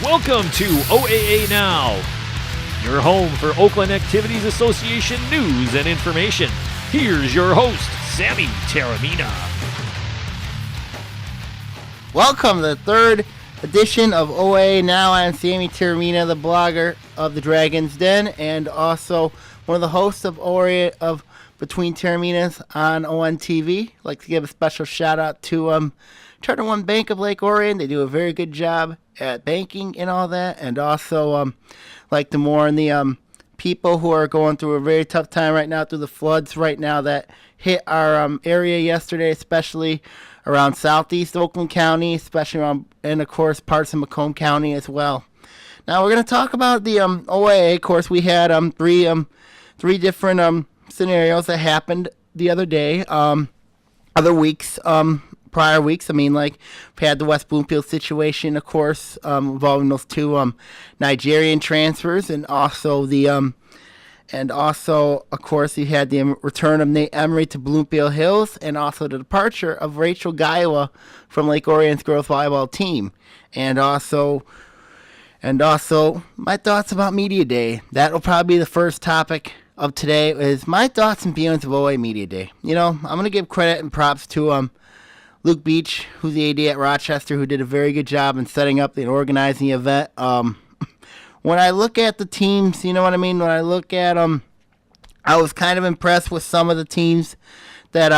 Welcome to OAA Now, your home for Oakland Activities Association news and information. Here's your host, Sammy Taormina. Welcome to the third edition of OAA Now. I'm Sammy Taormina, the blogger of the Dragon's Den, and also one of the hosts of Orion of Between Taorminas on ON TV. I'd like to give a special shout out to Charter One Bank of Lake Orion. They do a very good job at banking and all that, and also like to mourn the people who are going through a very tough time right now through the floods right now that hit our area yesterday, especially around southeast Oakland County, especially around, and of course parts of Macomb County as well. Now we're going to talk about the OAA. Of course, we had three different scenarios that happened the other day, other weeks, prior weeks. I mean, like, we had the West Bloomfield situation, of course, involving those two Nigerian transfers, and also of course, you had the return of Nate Emery to Bloomfield Hills, and also the departure of Rachel Gaiwa from Lake Orion's girls volleyball team, and also my thoughts about Media Day. That will probably be the first topic of today, is my thoughts and feelings of OAA Media Day. You know, I'm going to give credit and props to Luke Beach, who's the AD at Rochester, who did a very good job in setting up and organizing the event. When I look at the teams, you know what I mean? When I look at I was kind of impressed with some of the teams that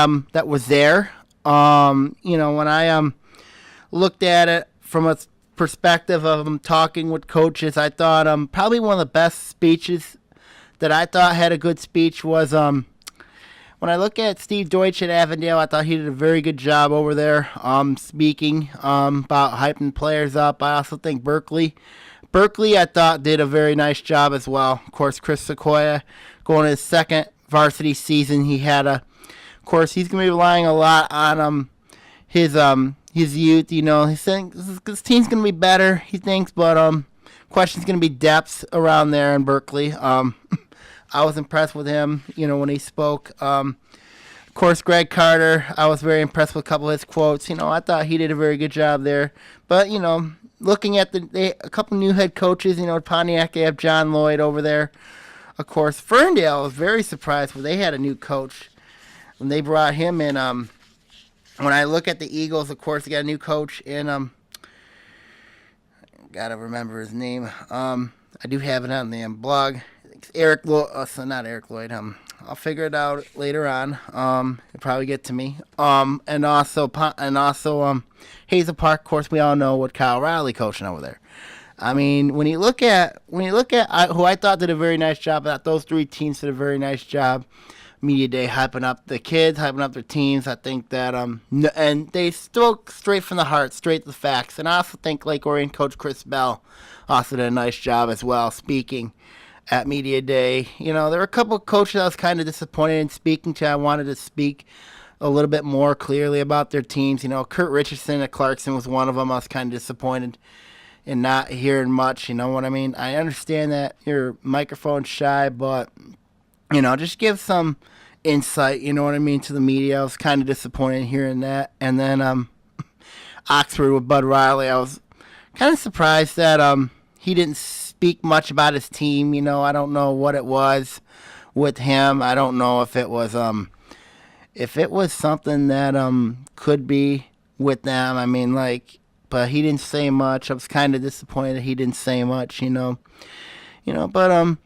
was there. You know, when I looked at it from a perspective of talking with coaches, I thought probably one of the best speeches that I thought had a good speech was when I look at Steve Deutsch at Avondale. I thought he did a very good job over there speaking about hyping players up. I also think Berkeley, I thought, did a very nice job as well. Of course, Chris Sequoia going to his second varsity season. He had of course, he's going to be relying a lot on his youth. You know, he's saying this team's going to be better, he thinks, but question's going to be depth around there in Berkeley. I was impressed with him, you know, when he spoke. Of course, Greg Carter, I was very impressed with a couple of his quotes. You know, I thought he did a very good job there. But, you know, looking at a couple new head coaches, you know, Pontiac, they have John Lloyd over there. Of course, Ferndale, I was very surprised when they had a new coach when they brought him in. When I look at the Eagles, of course, they got a new coach in, gotta remember his name. I do have it on the blog. It's Eric Lloyd. Not Eric Lloyd. I'll figure it out later on. It'll probably get to me. And also Hazel Park. Of course, we all know what Kyle Riley coaching over there. I mean, when you look at who I thought did a very nice job, I thought those three teams did a very nice job. Media Day, hyping up the kids, hyping up their teams. I think that and they spoke straight from the heart, straight to the facts. And I also think Lake Orion coach Chris Bell also did a nice job as well speaking at Media Day. You know, there were a couple of coaches I was kind of disappointed in speaking to. I wanted to speak a little bit more clearly about their teams. You know, Kurt Richardson at Clarkson was one of them. I was kind of disappointed in not hearing much. You know what I mean? I understand that you're microphone shy, but, you know, just give some insight, you know what I mean, to the media. I was kind of disappointed in hearing that. And then Oxford with Bud Riley, I was kind of surprised that he didn't speak much about his team. You know, I don't know what it was with him. I don't know if it was something that could be with them. I mean, like, but he didn't say much. I was kind of disappointed that he didn't say much, you know. But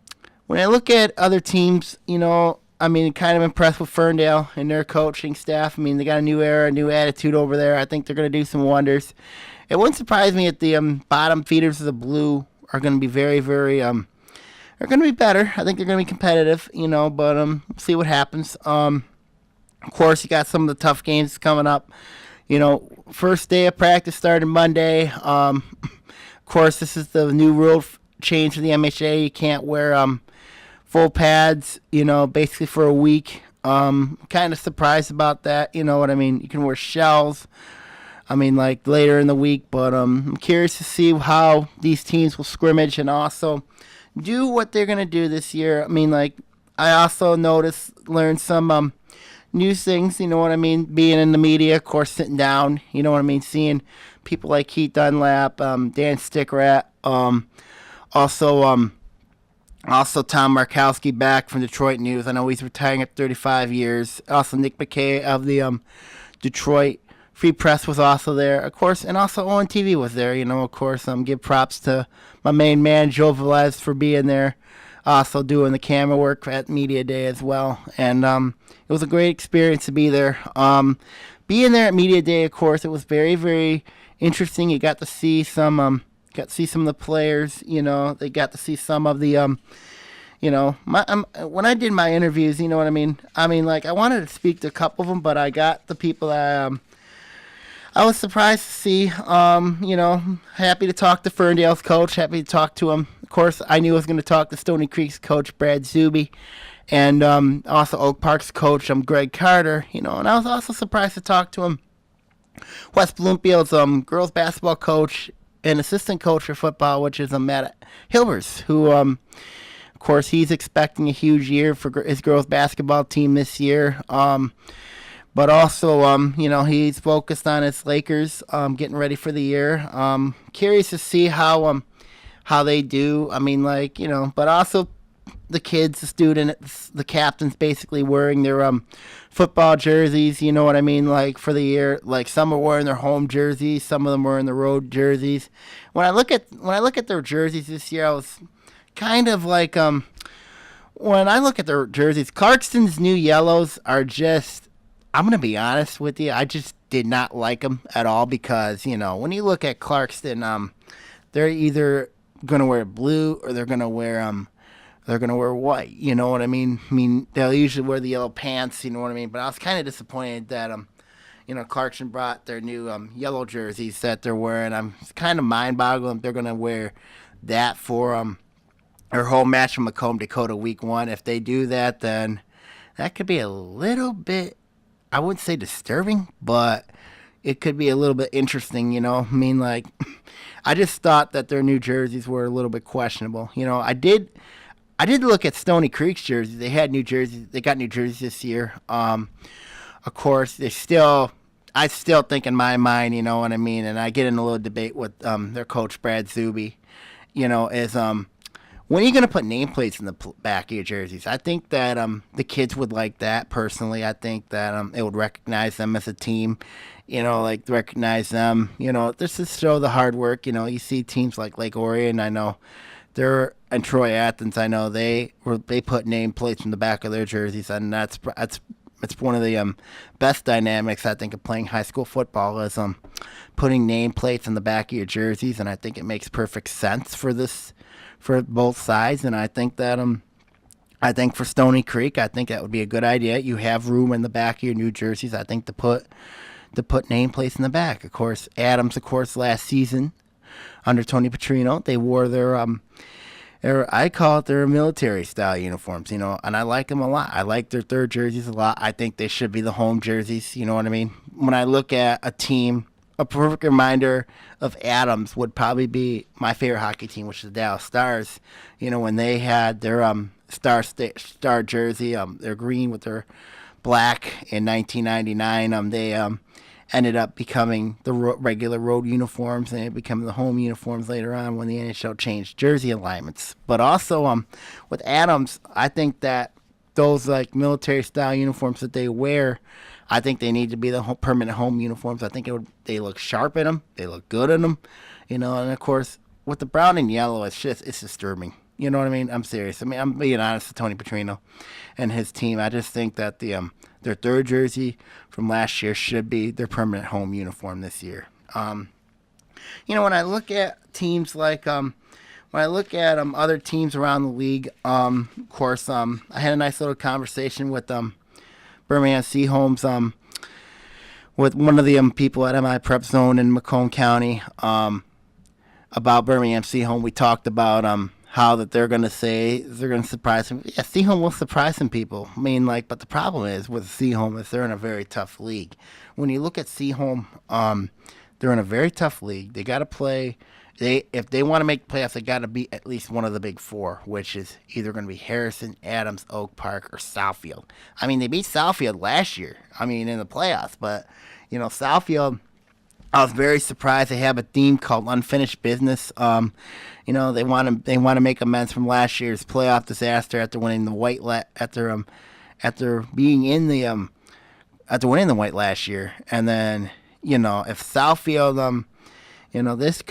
when I look at other teams, you know, I mean, kind of impressed with Ferndale and their coaching staff. I mean, they got a new era, a new attitude over there. I think they're going to do some wonders. It wouldn't surprise me if the bottom feeders of the blue are going to be very, very, are going to be better. I think they're going to be competitive, you know, but we'll see what happens. Of course, you got some of the tough games coming up. You know, first day of practice started Monday. Of course, this is the new rule change for the MHA. You can't wear full pads, you know, basically for a week. Kind of surprised about that, you know what I mean? You can wear shells, I mean, like, later in the week, but I'm curious to see how these teams will scrimmage and also do what they're going to do this year. I mean, like, I also learned some new things, you know what I mean, being in the media, of course, sitting down, you know what I mean, seeing people like Keith Dunlap, Dan Stickrat, Also, also Tom Markowski back from Detroit News. I know he's retiring at 35 years. Also, Nick McKay of the Detroit Free Press was also there, of course, and also ONTV was there. Of course, give props to my main man Joe Velez for being there, also doing the camera work at Media Day as well. And it was a great experience to be there. Being there at Media Day, of course, it was very, very interesting. You got to see some of the players. They got to see some of the when I did my interviews, you know what I mean. I wanted to speak to a couple of them, but I got the people that I was surprised to see. Happy to talk to Ferndale's coach. Happy to talk to him. Of course, I knew I was going to talk to Stony Creek's coach, Brad Zuby, and also Oak Park's coach, Greg Carter. And I was also surprised to talk to him. West Bloomfield's girls basketball coach and assistant coach for football, which is Matt Hilbers, who, of course, he's expecting a huge year for his girls basketball team this year. But also, he's focused on his Lakers, getting ready for the year. Curious to see how they do. But also the kids, the students, the captains basically wearing their football jerseys, you know what I mean, for the year. Some are wearing their home jerseys, some of them wearing the road jerseys. When I look at their jerseys this year, I was kind of when I look at their jerseys, Clarkston's new yellows are just, I'm going to be honest with you, I just did not like them at all because, when you look at Clarkston, they're either going to wear blue or they're going to wear white, you know what I mean? They'll usually wear the yellow pants, you know what I mean? But I was kind of disappointed that, Clarkson brought their new yellow jerseys that they're wearing. I'm kind of mind-boggling. They're going to wear that for their home match in Macomb, Dakota, week 1. If they do that, then that could be a little bit, I wouldn't say disturbing, but it could be a little bit interesting, I just thought that their new jerseys were a little bit questionable. I did look at Stony Creek's jerseys. They had new jerseys. They got new jerseys this year. Of course, I still think in my mind, you know what I mean, and I get in a little debate with their coach, Brad Zuby, is when are you going to put nameplates in the back of your jerseys? I think that the kids would like that, personally. I think that it would recognize them as a team, recognize them, just to show the hard work. You see teams like Lake Orion, I know, and Troy Athens, I know they put nameplates in the back of their jerseys, and it's one of the best dynamics, I think, of playing high school football is putting nameplates in the back of your jerseys, and I think it makes perfect sense for both sides. And I think that I think for Stony Creek, I think that would be a good idea. You have room in the back of your new jerseys, I think, to put nameplates in the back. Of course, Adams, last season under Tony Petrino, they wore their I call it their military style uniforms, and I like them a lot. I like their third jerseys a lot. I think they should be the home jerseys, you know what I mean? When I look at a team, a perfect reminder of Adams would probably be my favorite hockey team, which is the Dallas Stars. When they had their star jersey, their green with their black in 1999, they ended up becoming the regular road uniforms, and it became the home uniforms later on when the NHL changed jersey alignments. But also with Adams, I think that those military style uniforms that they wear, I think they need to be the permanent home uniforms. I think they look sharp in them, they look good in them, and of course with the brown and yellow, it's disturbing. You know what I mean? I'm serious. I'm being honest with Tony Petrino and his team. I just think that their third jersey from last year should be their permanent home uniform this year. When I look at teams when I look at other teams around the league, of course, I had a nice little conversation with Birmingham Seaholmes, with one of the people at MI Prep Zone in Macomb County, about Birmingham Seaholm. We talked about how that they're going to surprise them. Yeah, Seaholm will surprise some people. But the problem is with Seaholm is they're in a very tough league. When you look at Seaholm, they're in a very tough league. They got to play. If they want to make playoffs, they got to beat at least one of the big four, which is either going to be Harrison, Adams, Oak Park, or Southfield. They beat Southfield last year. In the playoffs, but Southfield, I was very surprised they have a theme called Unfinished Business. They want to make amends from last year's playoff disaster after winning the after being in the after winning the white last year. And then, if Southfield this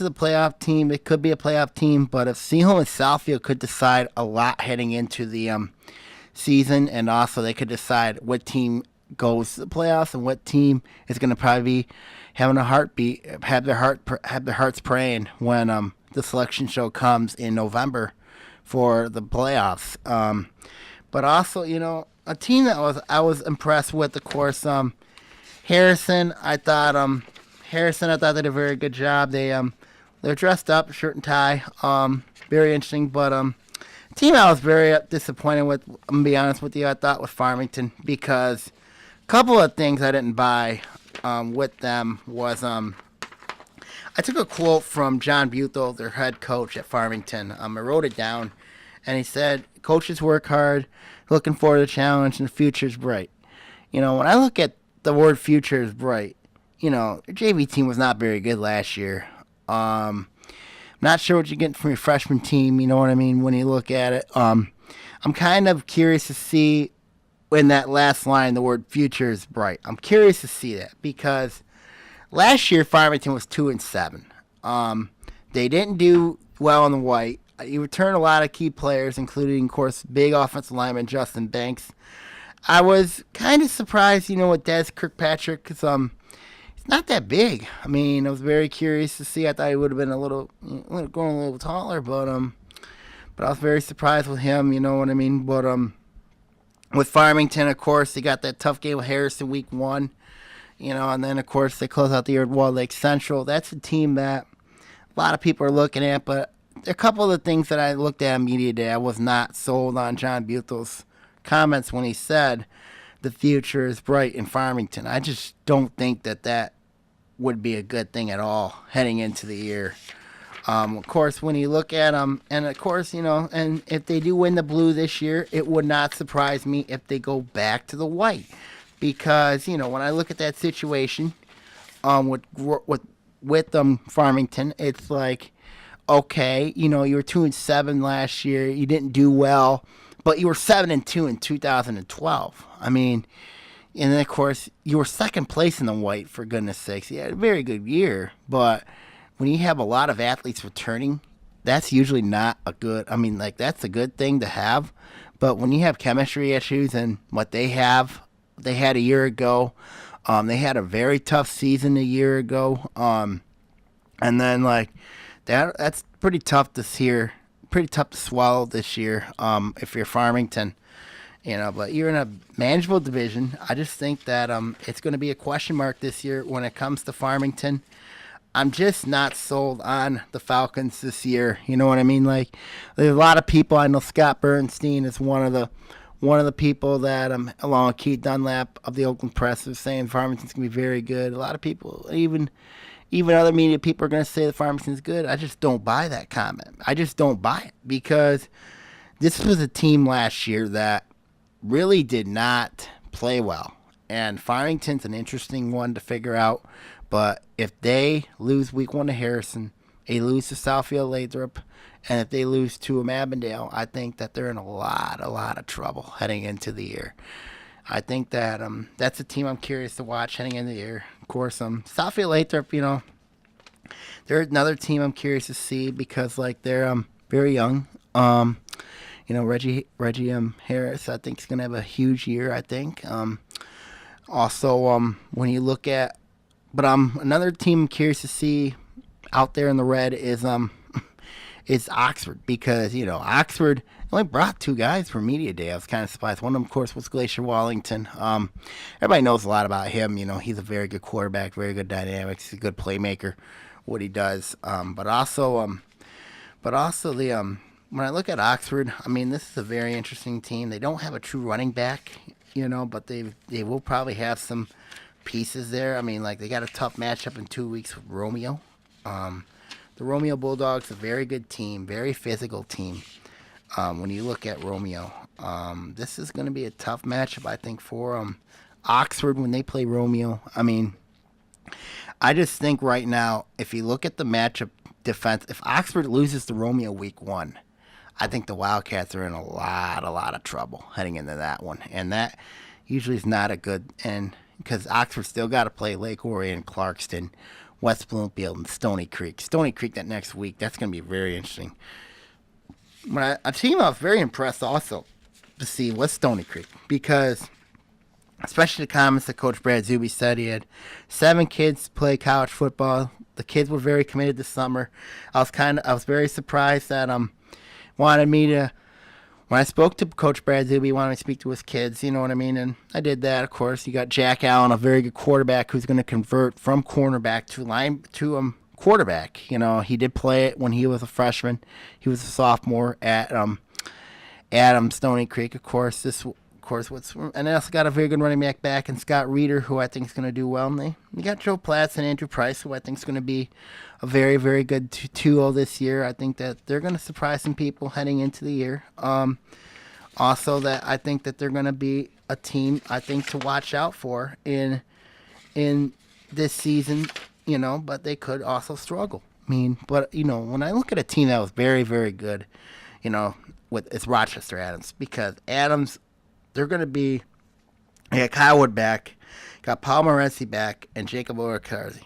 is a playoff team. It could be a playoff team, but if Seaholm and Southfield could decide a lot heading into the season, and also they could decide what team goes to the playoffs and what team is going to probably be having a heartbeat, have their hearts praying when the selection show comes in November for the playoffs. But also, a team that I was impressed with, of course, Harrison. I thought they did a very good job. They're dressed up, shirt and tie. Very interesting, but team I was very disappointed with. I'm gonna be honest with you. I thought with Farmington, because a couple of things I didn't buy with them was I took a quote from John Buthel, their head coach at Farmington. I wrote it down, and he said, "Coaches work hard, looking forward to the challenge, and the future's bright." When I look at the word "future is bright," their JV team was not very good last year. Not sure what you get from your freshman team, you know what I mean, when you look at it. I'm kind of curious to see in that last line the word "future is bright." I'm curious to see that, because last year Farmington was 2-7. They didn't do well in the white. You returned a lot of key players, including, of course, big offensive lineman Justin Banks. I was kind of surprised, with Des Kirkpatrick, because he's not that big. I was very curious to see. I thought he would have been going a little taller, but I was very surprised with him. You know what I mean? But with Farmington, of course, they got that tough game with Harrison week 1. And then, of course, they close out the year at Wall Lake Central. That's a team that a lot of people are looking at, but a couple of the things that I looked at media day, I was not sold on John Buthel's comments when he said the future is bright in Farmington. I just don't think that would be a good thing at all heading into the year. Of course, when you look at them, and of course, and if they do win the blue this year, it would not surprise me if they go back to the white. Because, when I look at that situation with Farmington, it's like, okay, you were 2-7 last year. You didn't do well, but you were 7-2 in 2012. And then, of course, you were second place in the white, for goodness sakes. You had a very good year, but when you have a lot of athletes returning, that's usually not a good, that's a good thing to have. But when you have chemistry issues and what they had a year ago, they had a very tough season a year ago. And then, that's pretty tough to swallow this year if you're Farmington. But you're in a manageable division. I just think that it's going to be a question mark this year when it comes to Farmington. I'm just not sold on the Falcons this year. You know what I mean? There's a lot of people. I know Scott Bernstein is one of the people that, along with Keith Dunlap of the Oakland Press, is saying Farmington's going to be very good. A lot of people, even other media people, are going to say that Farmington's good. I just don't buy that comment. I just don't buy it, because this was a team last year that really did not play well. And Farmington's an interesting one to figure out. But if they lose week 1 to Harrison, they lose to Southfield Lathrop, and if they lose to Avondale, I think that they're in a lot of trouble heading into the year. I think that that's a team I'm curious to watch heading into the year. Of course, Southfield Lathrop, they're another team I'm curious to see, because they're very young. Reggie Harris, I think, is going to have a huge year, I think. Also, when you look at, but another team I'm curious to see out there in the red is Oxford, because Oxford only brought 2 guys for media day. I was kind of surprised. One of them, of course, was Glacier Wallington. Everybody knows a lot about him. He's a very good quarterback, very good dynamics, he's a good playmaker, what he does. But also the when I look at Oxford, this is a very interesting team. They don't have a true running back, but they will probably have some pieces there. They got a tough matchup in 2 weeks with Romeo. The Romeo Bulldogs, a very good team, very physical team. When you look at Romeo, this is going to be a tough matchup, I think, for Oxford when they play Romeo. I just think right now, if you look at the matchup defense, if Oxford loses to Romeo week 1, I think the Wildcats are in a lot of trouble heading into that one. And that usually is not a good, and because Oxford still got to play Lake Orion, Clarkston, West Bloomfield, and Stony Creek. Stony Creek that next week, that's going to be very interesting. A team I was very impressed also to see was Stony Creek, because especially the comments that Coach Brad Zuby said, he had 7 kids play college football. The kids were very committed this summer. I was very surprised that wanted me to, when I spoke to Coach Brad Zuby, he wanted me to speak to his kids, you know what I mean? And I did that, of course. You got Jack Allen, a very good quarterback who's going to convert from cornerback to quarterback. You know, he did play it when he was a freshman. He was a sophomore at Stony Creek, of course. And they also got a very good running back in Scott Reeder, who I think is going to do well. And you got Joe Platts and Andrew Price, who I think is going to be a very, very good 2-0 this year. I think that they're going to surprise some people heading into the year. Also, that I think that they're going to be a team, I think, to watch out for in this season, you know, but they could also struggle. I mean, but, you know, when I look at a team that was very, very good, you know, it's Rochester Adams, because Adams, they're going to be, they got Kyle Wood back, got Paul Morency back, and Jacob Orakarzy.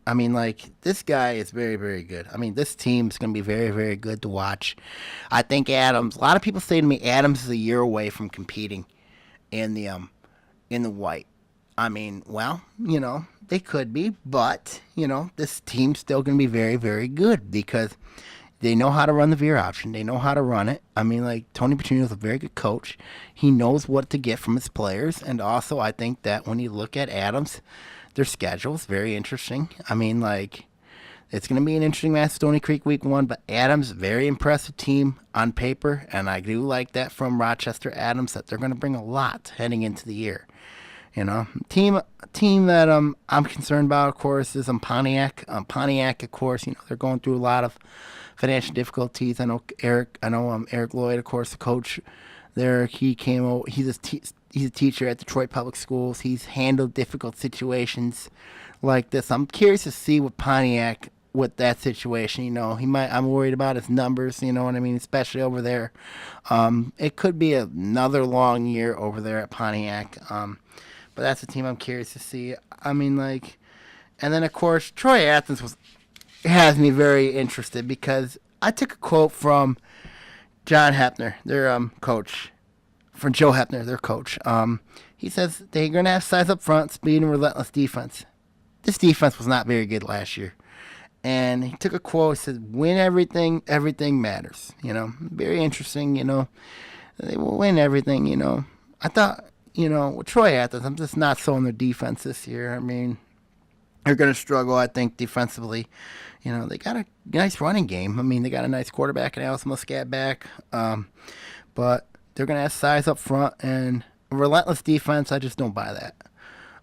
I mean, like, this guy is very, very good. I mean, this team is going to be very, very good to watch. I think Adams, a lot of people say to me, Adams is a year away from competing in the white. I mean, well, you know, they could be, but, you know, this team's still going to be very, very good because they know how to run the veer option. They know how to run it. I mean, like, Tony Petrino is a very good coach. He knows what to get from his players. And also, I think that when you look at Adams, their schedule is very interesting. I mean, like, it's going to be an interesting match, Stony Creek week 1, but Adams, very impressive team on paper. And I do like that from Rochester Adams, that they're going to bring a lot heading into the year. You know, team that I'm concerned about, of course, is Pontiac. Pontiac, of course, you know, they're going through a lot of financial difficulties. I know Eric Lloyd, of course, the coach there. He came over. He's a teacher at Detroit Public Schools. He's handled difficult situations like this. I'm curious to see what Pontiac with that situation. You know, I'm worried about his numbers. You know what I mean, especially over there. It could be another long year over there at Pontiac. But that's a team I'm curious to see. I mean, like, and then of course Troy Athens has me very interested because I took a quote from John Hepner, their coach, from Joe Hepner, their coach. He says they're going to have size up front, speed, and relentless defense. This defense was not very good last year. And he took a quote, he said, win everything, everything matters. You know, very interesting, you know. They will win everything, you know. I thought, you know, with Troy Athens, I'm just not so on their defense this year. I mean, they're going to struggle, I think, defensively. You know, they got a nice running game. I mean, they got a nice quarterback and Alice Muscat back. But they're going to have size up front and a relentless defense. I just don't buy that.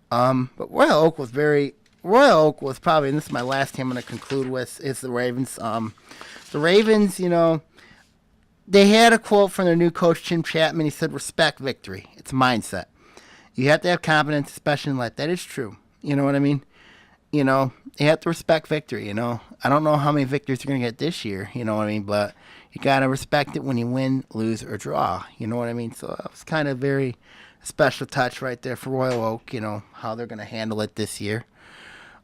But Royal Oak was probably, and this is my last team I'm going to conclude with, is the Ravens. The Ravens, you know, they had a quote from their new coach, Jim Chapman. He said, respect victory. It's mindset. You have to have confidence, especially in life. That is true. You know what I mean? You know, you have to respect victory, you know. I don't know how many victories you're going to get this year, you know what I mean? But you got to respect it when you win, lose, or draw. You know what I mean? So it was kind of very special touch right there for Royal Oak, you know, how they're going to handle it this year.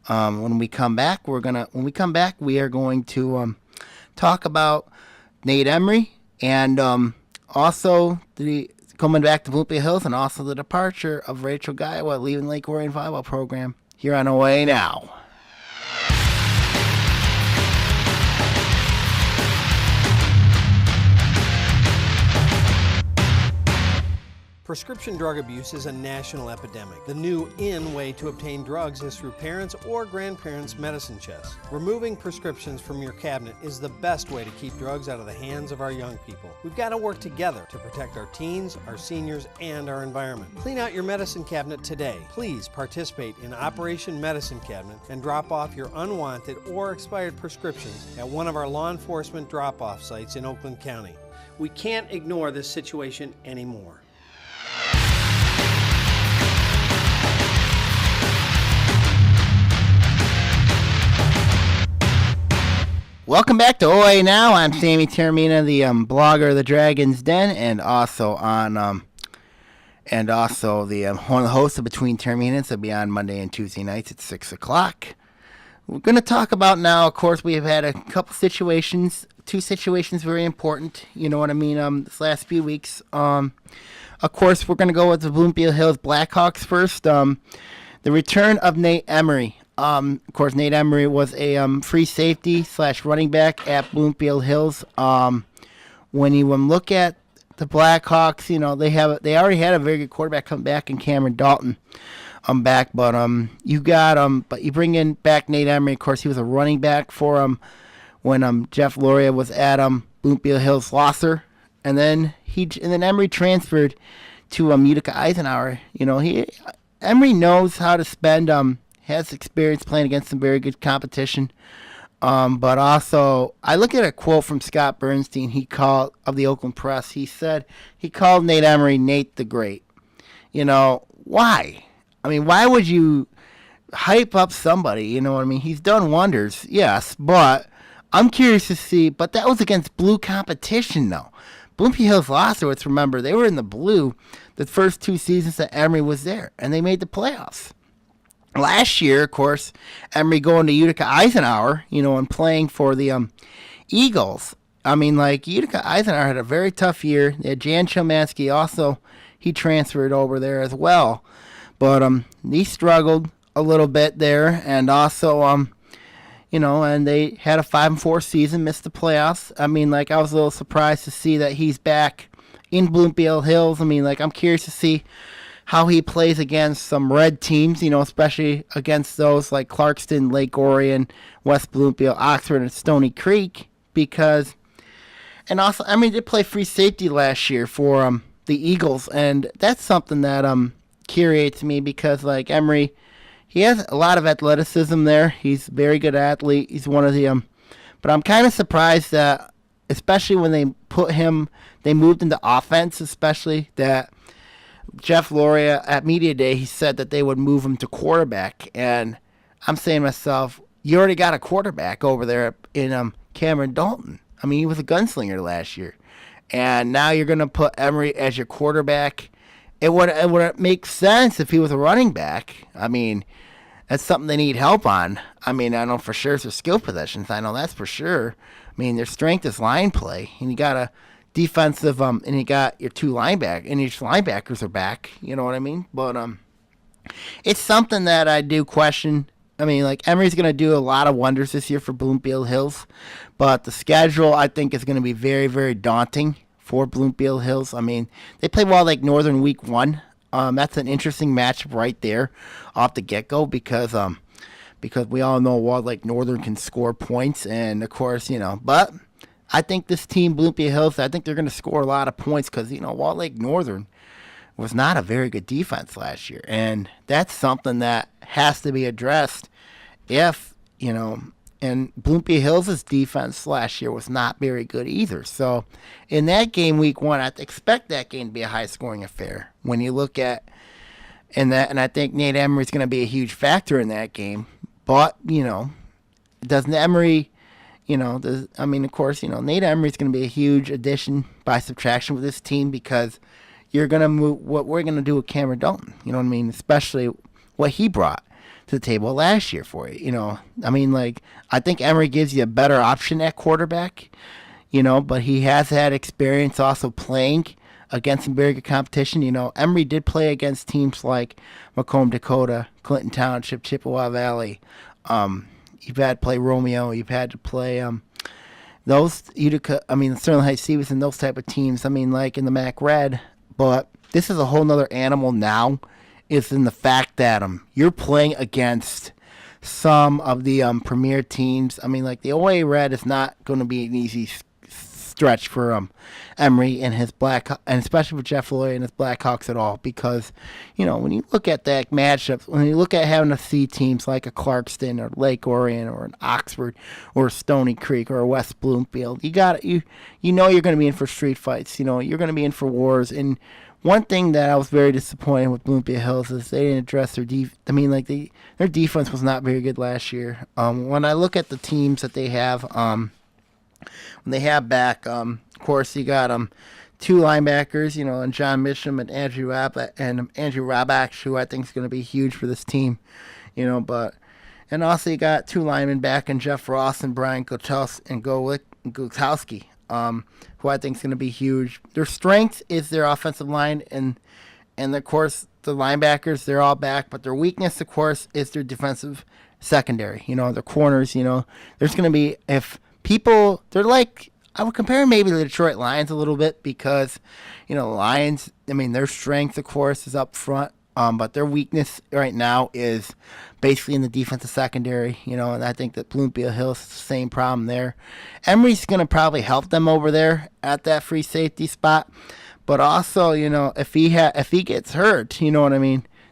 When we come back, we are going to talk about Nate Emery and also the coming back to Bloomfield Hills, and also the departure of Rachel Gaiwa leaving Lake Orion Volleyball program here on OAA Now. Prescription drug abuse is a national epidemic. The new way to obtain drugs is through parents' or grandparents' medicine chests. Removing prescriptions from your cabinet is the best way to keep drugs out of the hands of our young people. We've got to work together to protect our teens, our seniors, and our environment. Clean out your medicine cabinet today. Please participate in Operation Medicine Cabinet and drop off your unwanted or expired prescriptions at one of our law enforcement drop-off sites in Oakland County. We can't ignore this situation anymore. Welcome back to OAA Now. I'm Sammy Taormina, the blogger of the Dragon's Den, and also the one of the hosts of Between Taorminas. It'll be on Monday and Tuesday nights at 6:00. We're going to talk about now. Of course, we have had a couple situations, two situations very important. You know what I mean? This last few weeks. Of course, we're going to go with the Bloomfield Hills Blackhawks first. The return of Nate Emery. Of course, Nate Emery was a free safety / running back at Bloomfield Hills. When you look at the Blackhawks, you know they already had a very good quarterback come back in Cameron Dalton. But you bring in back Nate Emery. Of course, he was a running back for when Jeff Loria was at Bloomfield Hills Slosser, and then Emery transferred to Utica Eisenhower. You know, Emery knows how to spend. Has experience playing against some very good competition. But also, I look at a quote from Scott Bernstein of the Oakland Press. He said he called Nate Emery Nate the Great. You know, why? I mean, why would you hype up somebody? You know what I mean? He's done wonders, yes, but I'm curious to see. But that was against blue competition, though. Bloomfield Hills Losowitz, remember, they were in the blue the first two seasons that Emery was there, and they made the playoffs. Last year, of course, Emery going to Utica Eisenhower, you know, and playing for the Eagles. I mean, like, Utica Eisenhower had a very tough year. They had Jan Chomansky also. He transferred over there as well. But he struggled a little bit there. And also, you know, and they had a 5-4 season, missed the playoffs. I mean, like, I was a little surprised to see that he's back in Bloomfield Hills. I mean, like, I'm curious to see how he plays against some red teams, you know, especially against those like Clarkston, Lake Orion, West Bloomfield, Oxford, and Stony Creek, and also, I mean, they did play free safety last year for the Eagles, and that's something that curiates me because, like, Emery, he has a lot of athleticism there. He's a very good athlete. He's one of the, but I'm kind of surprised that, especially when they moved into offense, especially that Jeff Loria at Media Day, he said that they would move him to quarterback. And I'm saying to myself, you already got a quarterback over there in Cameron Dalton. I mean, he was a gunslinger last year. And now you're going to put Emery as your quarterback. It would make sense if he was a running back. I mean, that's something they need help on. I mean, I know for sure it's their skill possessions. I know that's for sure. I mean, their strength is line play. And you got a defensive, and you got your two linebackers, and each linebackers are back. You know what I mean? But it's something that I do question. I mean, like, Emery's going to do a lot of wonders this year for Bloomfield Hills, but the schedule, I think, is going to be very, very daunting for Bloomfield Hills. I mean, they play Walled Lake Northern week 1. That's an interesting matchup right there off the get-go because we all know Walled Lake Northern can score points, and, of course, you know, but I think this team, Bloomfield Hills, I think they're going to score a lot of points because, you know, Walled Lake Northern was not a very good defense last year. And that's something that has to be addressed if, you know, and Bloomfield Hills' defense last year was not very good either. So in that game, week 1, I expect that game to be a high-scoring affair when you look at and I think Nate Emery's going to be a huge factor in that game. But, you know, doesn't Emery... You know, of course, you know, Nate Emery's going to be a huge addition by subtraction with this team because you're going to move what we're going to do with Cameron Dalton. You know what I mean? Especially what he brought to the table last year for you. You know, I mean, like, I think Emery gives you a better option at quarterback, you know, but he has had experience also playing against some very good competition. You know, Emery did play against teams like Macomb, Dakota, Clinton Township, Chippewa Valley, you've had to play Romeo. You've had to play those Utica. I mean, Sterling Heights Stevens and those type of teams. I mean, like in the MAC Red. But this is a whole nother animal now. Is in the fact that you're playing against some of the premier teams. I mean, like the OAA Red is not going to be an easy stretch for Emery and his and especially for Jeff Loria and his Blackhawks at all, because, you know, when you look at that matchup, when you look at having to see teams like a Clarkston or Lake Orion or an Oxford or Stony Creek or a West Bloomfield, you know you're going to be in for street fights. You know, you're going to be in for wars. And one thing that I was very disappointed with Bloomfield Hills is they didn't address their their defense was not very good last year. When I look at the teams that they have, when they have back, of course you got two linebackers, and John Mitchum and Andrew Rabach, who I think is going to be huge for this team, and also you got two linemen back in Jeff Ross and Brian Gutowski, who I think is going to be huge. Their strength is their offensive line, and of course the linebackers, they're all back, but their weakness, of course, is their defensive secondary. Their corners. There's going to be, if people, they're like, I would compare maybe the Detroit Lions a little bit because, Lions, their strength, of course, is up front, but their weakness right now is basically in the defensive secondary, and I think that Bloomfield Hills has the same problem there. Emory's going to probably help them over there at that free safety spot, but also, if he gets hurt,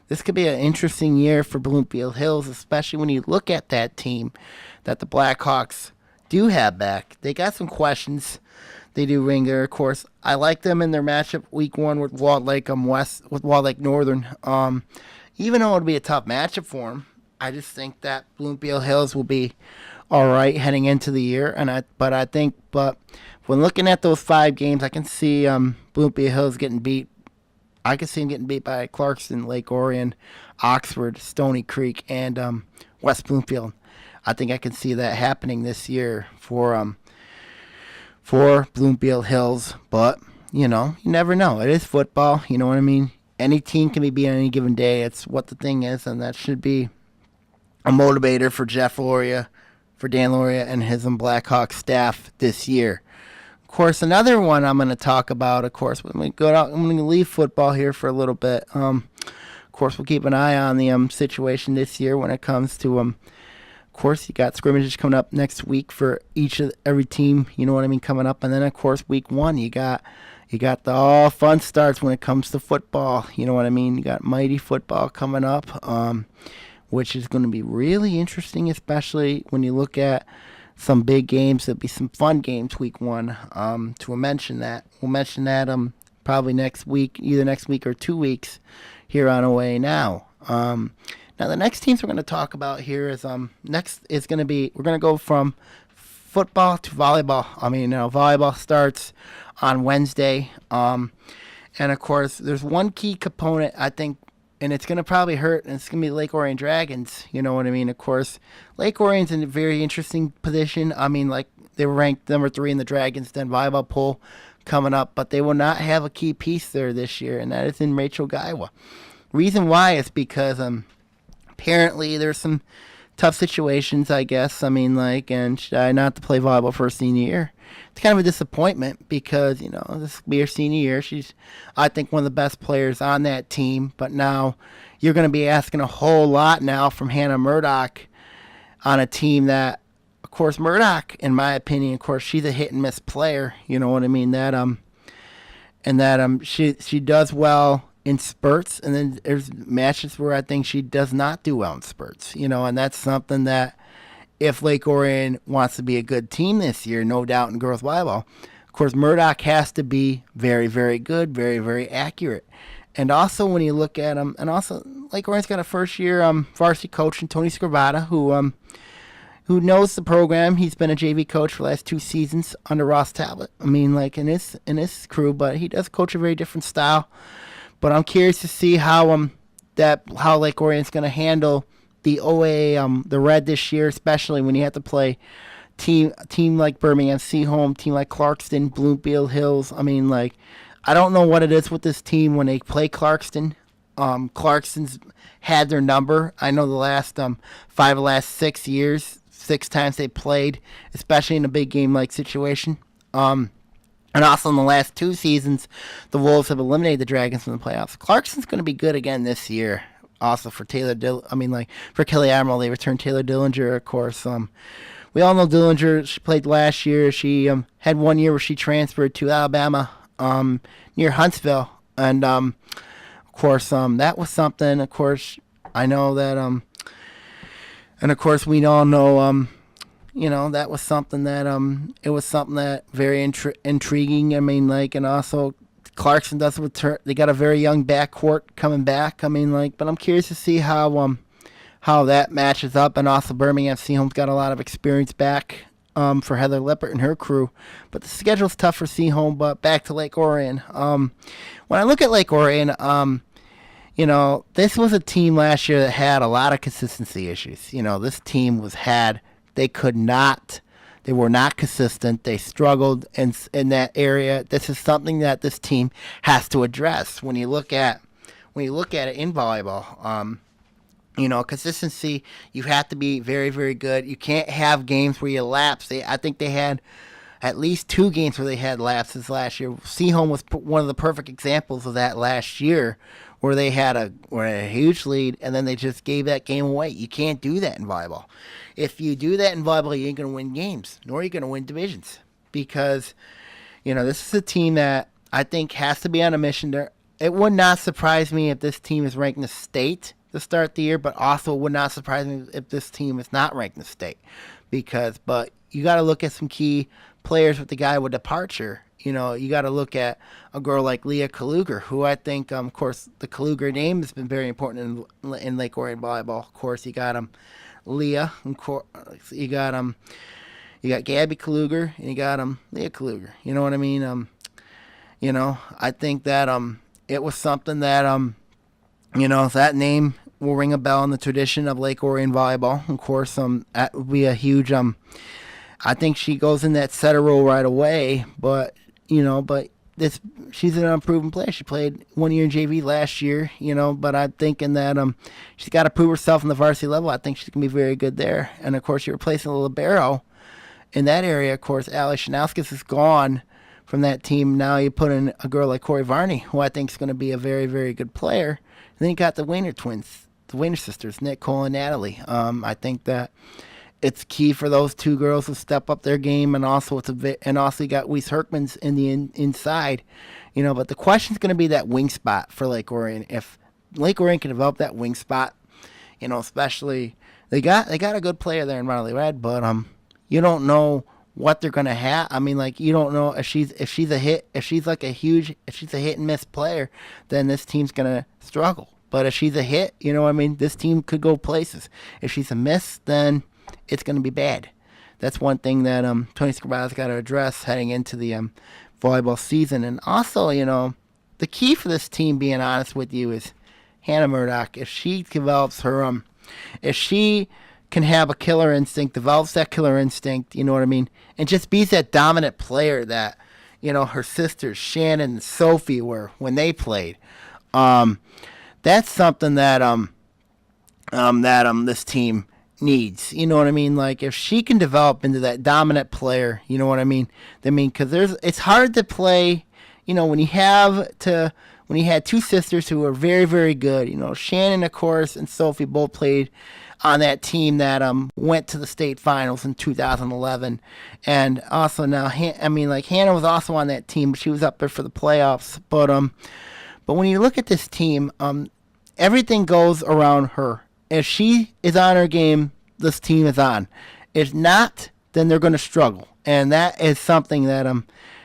this could be an interesting year for Bloomfield Hills, especially when you look at that team that the Blackhawks do have back. They got some questions. They do Ringer, of course. I like them in their matchup week 1 with Walled Lake Northern. Even though it'll be a tough matchup for them, I just think that Bloomfield Hills will be all right heading into the year. But when looking at those 5 games, I can see Bloomfield Hills getting beat. I can see them getting beat by Clarkston, Lake Orion, Oxford, Stony Creek, and West Bloomfield. I think I can see that happening this year for Bloomfield Hills. But, you never know. It is football, you know what I mean? Any team can be beat on any given day. It's what the thing is, and that should be a motivator for Jeff Loria, for Dan Loria, and his Blackhawks staff this year. Of course, another one I'm going to talk about, of course, I'm going to leave football here for a little bit. Of course, we'll keep an eye on the situation this year when it comes to of course, you got scrimmages coming up next week for every team, coming up. And then, of course, week 1, you got the all fun starts when it comes to football. You know what I mean? You got Mighty football coming up, which is going to be really interesting, especially when you look at some big games. There'll be some fun games week 1. We'll mention that probably next week, either next week or 2 weeks here on OAA Now. Now, the next teams we're going to talk about here is we're going to go from football to volleyball. Volleyball starts on Wednesday. And, of course, there's one key component, I think, and it's going to probably hurt, and it's going to be Lake Orion Dragons. You know what I mean? Of course, Lake Orion's in a very interesting position. They were ranked number 3 in the Dragons Den volleyball poll coming up, but they will not have a key piece there this year, and that is in Rachel Gaiwa. Reason why is because apparently there's some tough situations, I guess. And should I not to play volleyball for her senior year? It's kind of a disappointment because, this will be her senior year. She's, I think, one of the best players on that team. But now you're going to be asking a whole lot now from Hannah Murdoch on a team that, of course, Murdoch, in my opinion, of course, she's a hit and miss player. You know what I mean? She does well in spurts, and then there's matches where I think she does not do well in spurts, and that's something that if Lake Orion wants to be a good team this year, no doubt in girls volleyball, of course, Murdoch has to be very, very good, very, very accurate. And also when you look at them, and also Lake Orion's got a first-year varsity coach in Tony Scrivata, who knows the program. He's been a JV coach for the last 2 seasons under Ross Talbot. In his crew, but he does coach a very different style. But I'm curious to see how Lake Orion's going to handle the OAA, the Red this year, especially when you have to play team like Birmingham Seaholm, team like Clarkston, Bloomfield Hills. I don't know what it is with this team when they play Clarkston. Clarkston's had their number. I know the last 5 of the last 6 years, 6 times they played, especially in a big game like situation. And also in the last 2 seasons, the Wolves have eliminated the Dragons from the playoffs. Clarkston's going to be good again this year. Also for for Kelly Admiral, they returned Taylor Dillinger, of course. We all know Dillinger. She played last year. She had 1 year where she transferred to Alabama near Huntsville. And, of course, that was something. Of course, I know that, and, of course, we all know, that was something that it was something that very intriguing. And also Clarkson doesn't return. They got a very young backcourt coming back. I mean, but I'm curious to see how that matches up. And also Birmingham Seaholm's got a lot of experience back for Heather Lippert and her crew. But the schedule's tough for Seaholm. But back to Lake Orion. When I look at Lake Orion, this was a team last year that had a lot of consistency issues. This team they were not consistent. They struggled in that area. This is something that this team has to address. When you look at it in volleyball, consistency, you have to be very, very good. You can't have games where you lapse. I think they had at least 2 games where they had lapses last year. Seaholm was one of the perfect examples of that last year, where they had a huge lead and then they just gave that game away. You can't do that in volleyball. If you do that in volleyball, you ain't going to win games, nor are you going to win divisions, because this is a team that I think has to be on a mission there. It would not surprise me if this team is ranked in the state to start the year, but also it would not surprise me if this team is not ranked in the state, but you got to look at some key players with the guy with departure. You got to look at a girl like Leah Kaluger, who I think, of course, the Kaluger name has been very important in Lake Orion volleyball. Of course, you got Leah, you got Gabby Kaluger, and you got Leah Kaluger. You know what I mean? I think that it was something that that name will ring a bell in the tradition of Lake Orion volleyball. Of course, that would be a huge I think she goes in that setter role right away, but she's an unproven player. She played 1 year in JV last year, but I'm thinking that she's got to prove herself on the varsity level. I think she's going to be very good there. And, of course, you're replacing a libero in that area. Of course, Allie Shanauskas is gone from that team. Now you put in a girl like Corey Varney, who I think is going to be a very, very good player. And then you got the Weiner twins, the Weiner sisters, Nicole and Natalie. I think that it's key for those 2 girls to step up their game, and also you got Weiss Herkmans in the inside, But the question's going to be that wing spot for Lake Orion. If Lake Orion can develop that wing spot, especially they got a good player there in Riley Red, but you don't know what they're going to have. I mean, you don't know if she's a hit, if she's a hit and miss player, then this team's going to struggle. But if she's a hit, this team could go places. If she's a miss, then it's going to be bad. That's one thing that Tony Scribano's got to address heading into the volleyball season. And also, the key for this team, being honest with you, is Hannah Murdoch. If she develops her, if she can have a killer instinct, develops that killer instinct, and just be that dominant player that, her sisters Shannon and Sophie were when they played. That's something that this team needs. If she can develop into that dominant player, because it's hard to play, when you had 2 sisters who were very, very good. Shannon, of course, and Sophie both played on that team that went to the state finals in 2011, and also now Hannah was also on that team, but she was up there for the playoffs. But when you look at this team, everything goes around her. If she is on her game, this team is on. If not, then they're going to struggle. And that is something that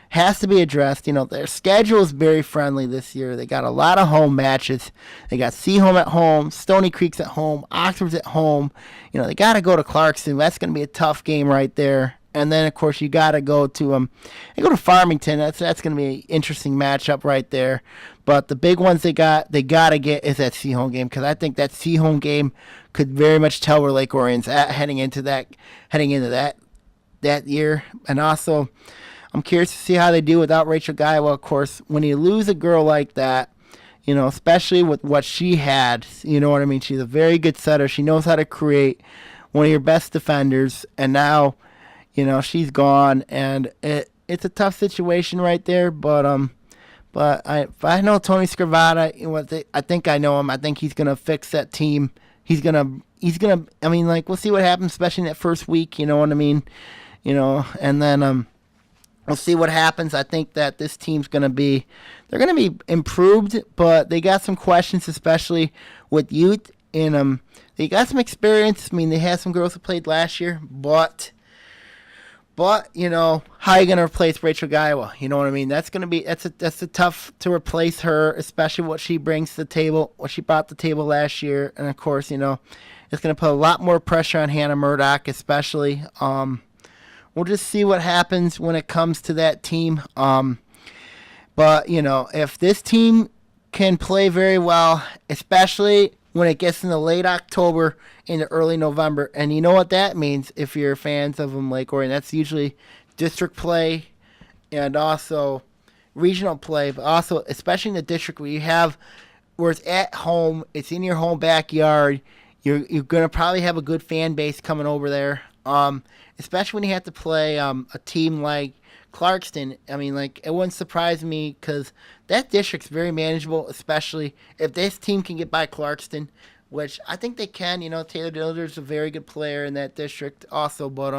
has to be addressed. Their schedule is very friendly this year. They got a lot of home matches. They got Seaholm at home, Stony Creek's at home, Oxford's at home. They got to go to Clarkson. That's going to be a tough game right there. And then, of course, you got to go to Farmington. That's going to be an interesting matchup right there. But the big ones they got to get is that Seaholm game, because I think that Seaholm game could very much tell where Lake Orion's at heading into that year. And also, I'm curious to see how they do without Rachel Guywa. Of course, when you lose a girl like that, especially with what she had, she's a very good setter. She knows how to create, one of your best defenders, and now, she's gone, and it's a tough situation right there. But I know Tony Scrivana, I think I know him. I think he's gonna fix that team. He's gonna. We'll see what happens, especially in that first week. You know what I mean? And then we'll see what happens. I think that this team's they're gonna be improved, but they got some questions, especially with youth. And they got some experience. They had some girls who played last year, but But, how are you going to replace Rachel Gaiwa? You know what I mean? That's a tough to replace her, especially what she brings to the table, what she brought to the table last year. And, of course, it's going to put a lot more pressure on Hannah Murdoch, especially. We'll just see what happens when it comes to that team. But, if this team can play very well, especially when it gets into late October into early November. And you know what that means if you're fans of Lake Orion. That's usually district play and also regional play, but also especially in the district where it's at home, it's in your home backyard. You're going to probably have a good fan base coming over there, especially when you have to play a team like Clarkston. I mean, it wouldn't surprise me because that district's very manageable, especially if this team can get by Clarkston, which I think they can. Taylor Dilder's a very good player in that district also, but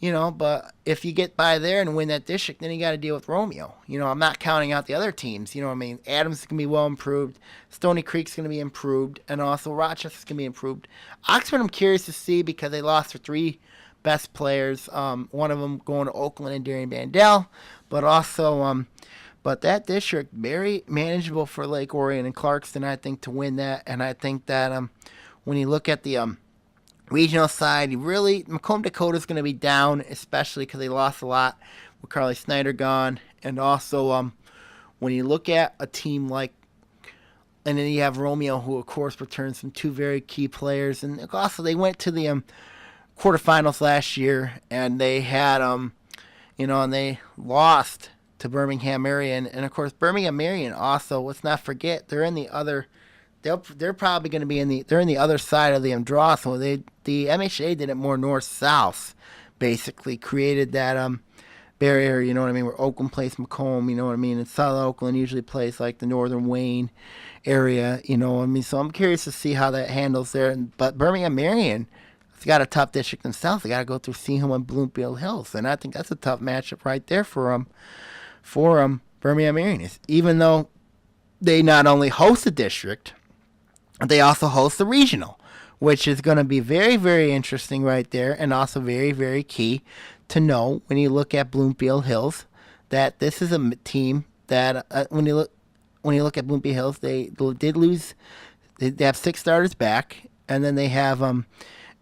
but if you get by there and win that district, then you got to deal with Romeo. I'm not counting out the other teams. You know what I mean? Adams is going to be well improved. Stony Creek's going to be improved, and also Rochester's going to be improved. Oxford, I'm curious to see because they lost their 3 best players. One of them going to Oakland and Darian Bandel, but also but that district very manageable for Lake Orion and Clarkston, I think, to win that. And I think that when you look at the regional side, Macomb Dakota is going to be down, especially because they lost a lot with Carly Snyder gone. And also when you look at a team like, and then you have Romeo, who of course returns some 2 very key players, and also they went to the quarterfinals last year, and they had and they lost to Birmingham Marion. And of course Birmingham Marion also, let's not forget, they're in the other, they're probably going to be they're in the other side of the draw. So the MHA did it more north-south, basically created that barrier, you know what I mean, where Oakland plays Macomb, you know what I mean, and South Oakland usually plays like the northern Wayne area, you know what I mean. So I'm curious to see how that handles there. But Birmingham Marion, it's got a tough district themselves. They got to go through Seaham and Bloomfield Hills, and I think that's a tough matchup right there for Birmingham Marion. Even though they not only host the district, they also host the regional, which is going to be very, very interesting right there, and also very, very key to know when you look at Bloomfield Hills that this is a team that when you look at Bloomfield Hills, they did lose. They have 6 starters back, and then they have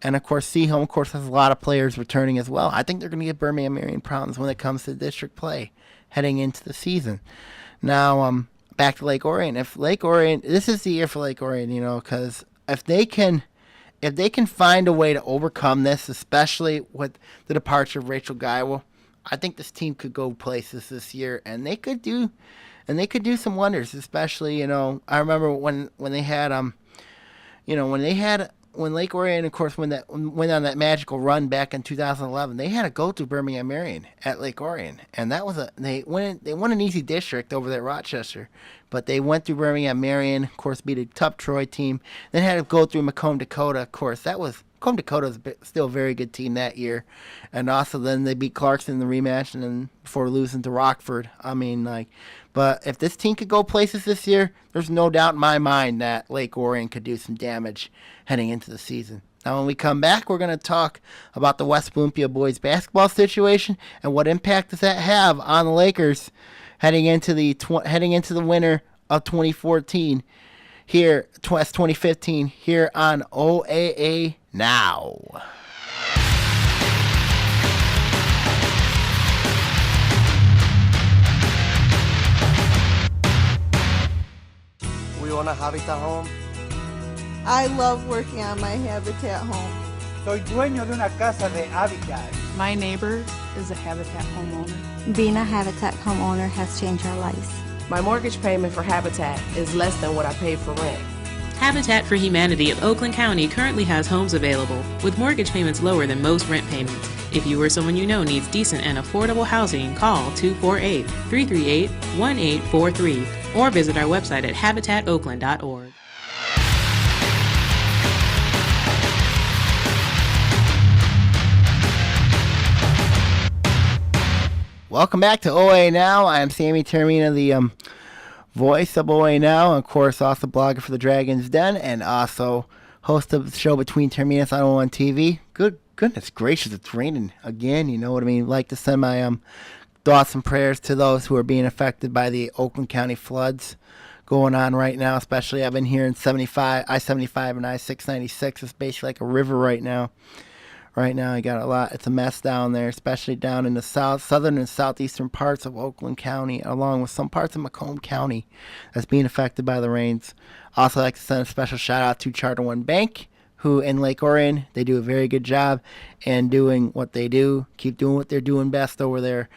and of course Seaham, of course, has a lot of players returning as well. I think they're going to give Birmingham Marion problems when it comes to district play heading into the season. Now back to Lake Orion. If Lake Orion, this is the year for Lake Orion, because if they can find a way to overcome this, especially with the departure of Rachel Gaiwa, I think this team could go places this year, and they could do some wonders. Especially, I remember when they had when Lake Orion, of course, went on that magical run back in 2011, they had to go through Birmingham Marion at Lake Orion, and that was they won an easy district over there at Rochester, but they went through Birmingham Marion, of course, beat a tough Troy team, then had to go through Macomb Dakota. Of course, Macomb Dakota is still a very good team that year, and also then they beat Clarkson in the rematch, and then before losing to Rockford. I mean, but if this team could go places this year, there's no doubt in my mind that Lake Orion could do some damage heading into the season. Now, when we come back, we're going to talk about the West Bloomfield boys basketball situation and what impact does that have on the Lakers heading into the winter of 2014 here, 2015 here on OAA Now. We want a Habitat home. I love working on my Habitat home. Soy dueño de una casa de Habitat. My neighbor is a Habitat homeowner. Being a Habitat homeowner has changed our lives. My mortgage payment for Habitat is less than what I paid for rent. Habitat for Humanity of Oakland County currently has homes available with mortgage payments lower than most rent payments. If you or someone you know needs decent and affordable housing, call 248-338-1843 or visit our website at habitatoakland.org. Welcome back to OAA Now. I am Sammy Taormina, the voice of OAA Now, and of course also blogger for the Dragon's Den, and also host of the show Between Terminus on 01 TV. Good Goodness gracious, it's raining again. You know what I mean? I'd like to send my thoughts and prayers to those who are being affected by the Oakland County floods going on right now. Especially, I've been hearing I-75 and I-696 is basically like a river right now. Right now, I got a lot. It's a mess down there, especially down in the southern and southeastern parts of Oakland County, along with some parts of Macomb County that's being affected by the rains. Also, I'd like to send a special shout out to Charter One Bank, who in Lake Orion, they do a very good job in doing what they do. Keep doing what they're doing best over there.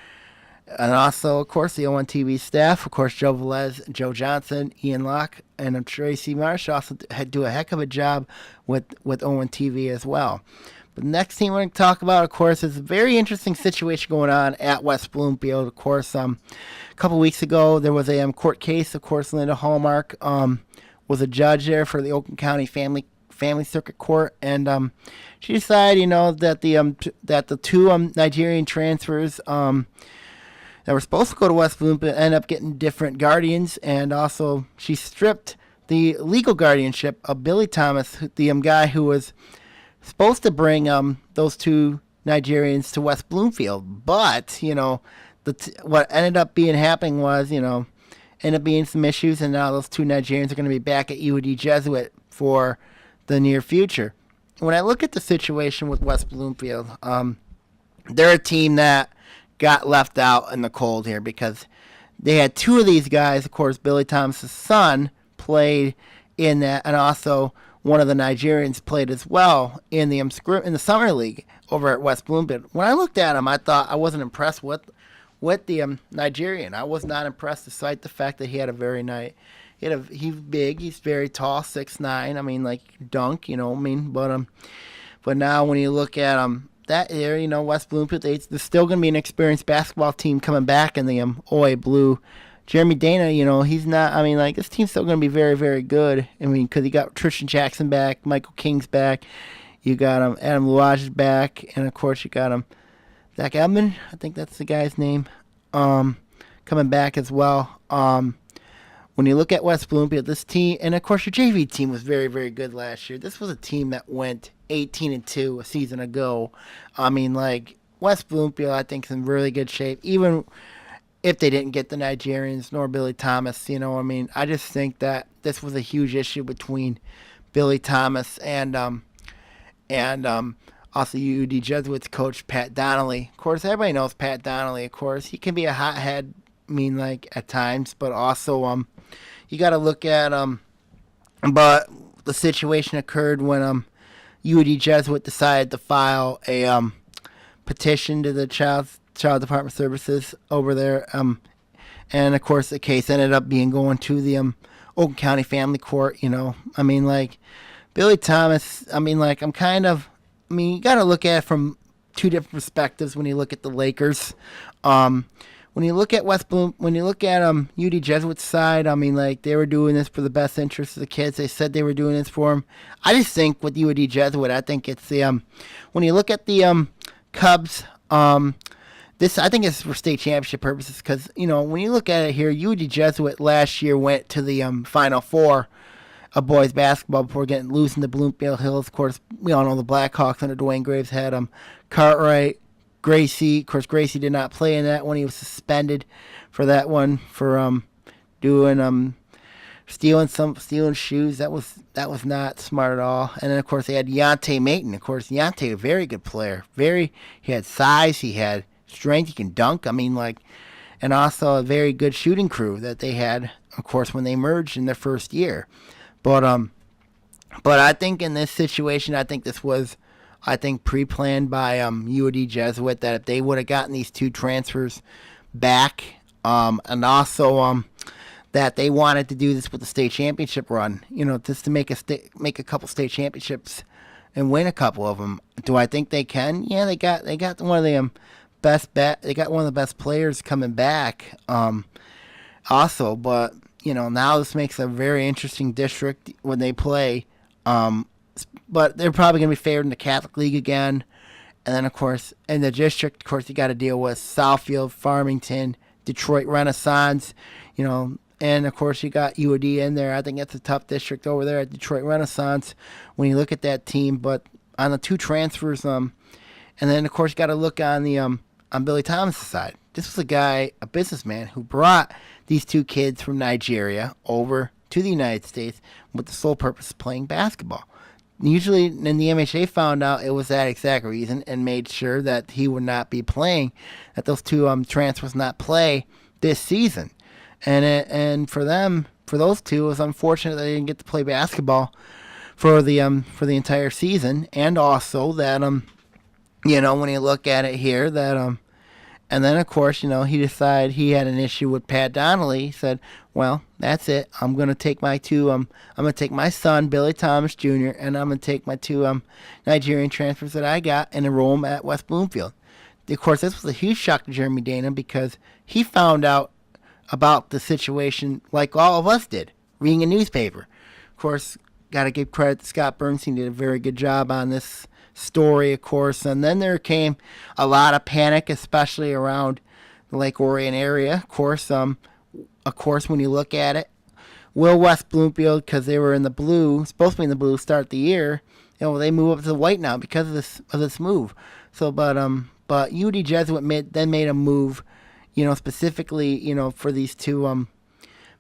And also, of course, the ONTV staff, of course, Joe Velez, Joe Johnson, Ian Locke, and Tracy Marsh also do a heck of a job with ONTV as well. But the next team we're going to talk about, of course, is a very interesting situation going on at West Bloomfield. Of course, a couple weeks ago, there was a court case. Of course, Linda Hallmark was a judge there for the Oakland County Family Circuit Court, and she decided, that the two Nigerian transfers that were supposed to go to West Bloomfield end up getting different guardians, and also she stripped the legal guardianship of Billy Thomas, the guy who was supposed to bring those two Nigerians to West Bloomfield. But what ended up happening was ended up being some issues, and now those two Nigerians are going to be back at UAD Jesuit for the near future. When I look at the situation with West Bloomfield, they're a team that got left out in the cold here because they had two of these guys. Of course, Billy Thomas's son played in that, and also one of the Nigerians played as well in the summer league over at West Bloomfield. When I looked at him, I thought I wasn't impressed with the Nigerian. I was not impressed, despite the fact that he had a very nice. He's big. He's very tall, 6'9". I mean, like dunk. But now when you look at that area, West Bloomfield, there's still going to be an experienced basketball team coming back in the OA Blue. Jeremy Dana, he's not. I mean, like, this team's still going to be very, very good. I mean, because you got Tristan Jackson back, Michael King's back, you got Adam Luage back, and of course you got Zach Edmond. I think that's the guy's name. Coming back as well. When you look at West Bloomfield, this team, and of course your JV team was very, very good last year. This was a team that went 18-2 a season ago. I mean, like, West Bloomfield, I think, is in really good shape, even if they didn't get the Nigerians nor Billy Thomas. I just think that this was a huge issue between Billy Thomas and also UD Jesuits coach Pat Donnelly. Of course, everybody knows Pat Donnelly. Of course, he can be a hothead, at times, but also you got to look at But the situation occurred when UD Jesuit decided to file a petition to the Child Department Services over there, and of course the case ended up going to the Oakland County Family Court. Billy Thomas. You got to look at it from two different perspectives when you look at the Lakers. When you look at UD Jesuit's side, they were doing this for the best interest of the kids. They said they were doing this for them. I just think with UD Jesuit, I think it's the when you look at the Cubs, this, I think, it's for state championship purposes because, when you look at it here, UD Jesuit last year went to the Final Four of boys basketball before losing to Bloomfield Hills. Of course, we all know the Blackhawks under Dwayne Graves had Cartwright, Gracie. Of course, Gracie did not play in that one. He was suspended for that one for doing stealing shoes. That was not smart at all. And then of course they had Yante Mayton. Of course, Yante, a very good player. He had size, he had strength, he can dunk. And also a very good shooting crew that they had, of course, when they merged in their first year. But I think in this situation, I think this was pre-planned by UAD Jesuit, that if they would have gotten these two transfers back, and also that they wanted to do this with the state championship run, just to make a couple state championships and win a couple of them. Do I think they can? Yeah, they got one of the they got one of the best players coming back. Also, but now this makes a very interesting district when they play. But they're probably going to be favored in the Catholic League again. And then, of course, in the district, of course, you got to deal with Southfield, Farmington, Detroit Renaissance, and, of course, you got UAD in there. I think that's a tough district over there at Detroit Renaissance when you look at that team. But, on the two transfers. And then of course you got to look on the on Billy Thomas' side. This was a guy, a businessman, who brought these two kids from Nigeria over to the United States with the sole purpose of playing basketball. Usually, and the MHA found out it was that exact reason and made sure that he would not be playing, that those two transfers not play this season. And for them, for those two, it was unfortunate that they didn't get to play basketball for the entire season. And also that when you look at it here, that and then of course he decided he had an issue with Pat Donnelly. He said, well, that's it. I'm gonna take my two. I'm gonna take my son Billy Thomas Jr. and I'm gonna take my two Nigerian transfers that I got and enroll them at West Bloomfield. Of course, this was a huge shock to Jeremy Dana because he found out about the situation like all of us did, reading a newspaper. Of course, got to give credit to Scott Bernstein. Did a very good job on this story, of course. And then there came a lot of panic, especially around the Lake Orion area. Of course, when you look at it, will West Bloomfield, because they were in the blue, supposed to be in the blue, start the year, they move up to the white now because of this move. So, but UD Jesuit then made a move, specifically, for these two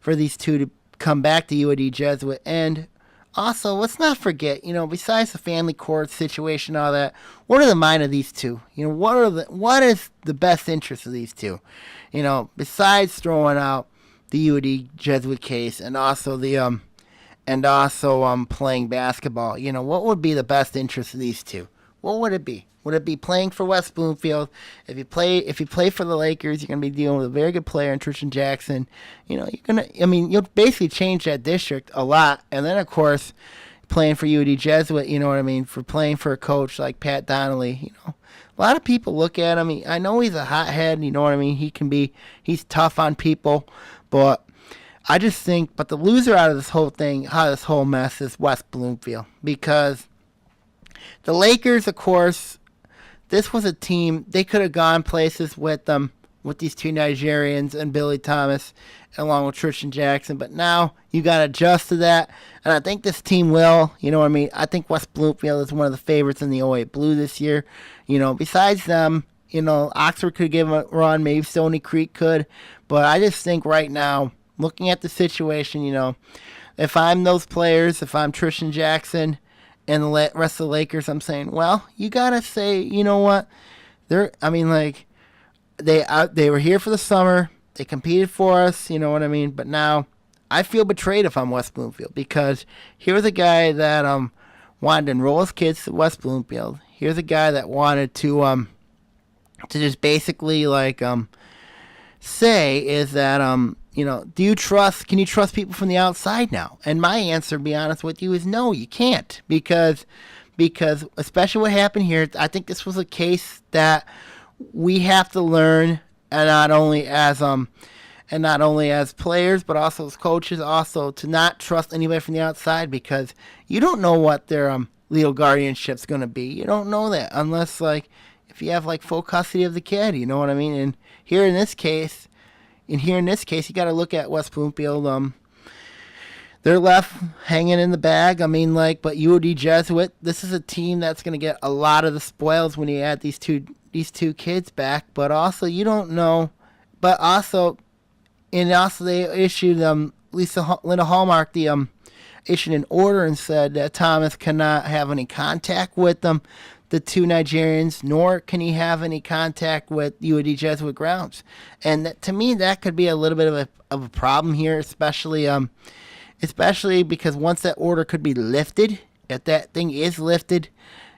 to come back to UD Jesuit. And also, let's not forget, besides the family court situation, all that, what are the mind of these two? What is the best interest of these two? Besides throwing out the UD Jesuit case and also playing basketball, what would be the best interest of these two? What would it be? Would it be playing for West Bloomfield? If you play for the Lakers, you're gonna be dealing with a very good player in Tristan Jackson. You'll basically change that district a lot. And then of course, playing for UD Jesuit, for playing for a coach like Pat Donnelly, a lot of people look at him. I know he's a hothead, he's tough on people, but I just think, but the loser out of this whole thing, out of this whole mess, is West Bloomfield, because the Lakers, of course, this was a team, they could have gone places with these two Nigerians and Billy Thomas along with Tristan Jackson, but now you got to adjust to that, and I think this team will, I think West Bloomfield is one of the favorites in the OA Blue this year. Besides them, Oxford could give them a run, maybe Stony Creek could, but I just think right now, looking at the situation, if I'm those players, if I'm Tristan Jackson and the rest of the Lakers, I'm saying, well, you gotta say, what? They were here for the summer. They competed for us, But now I feel betrayed if I'm West Bloomfield, because here's a guy that wanted to enroll his kids to West Bloomfield. Here's a guy that wanted to just basically say is that can you trust people from the outside now? And my answer, to be honest with you, is no, you can't, because especially what happened here, I think this was a case that we have to learn, and not only as players, but also as coaches, also to not trust anybody from the outside, because you don't know what their legal guardianship's going to be. You don't know that unless if you have full custody of the kid, you know what I mean? And here in this case, you got to look at West Bloomfield. They're left hanging in the bag. But UD Jesuit, this is a team that's going to get a lot of the spoils when you add these two kids back. But also, you don't know. But also, they issued Linda Hallmark issued an order and said that Thomas cannot have any contact with the two Nigerians, nor can he have any contact with UD Jesuit grounds. And to me, that could be a little bit of a problem here, especially because once that order could be lifted, if that thing is lifted,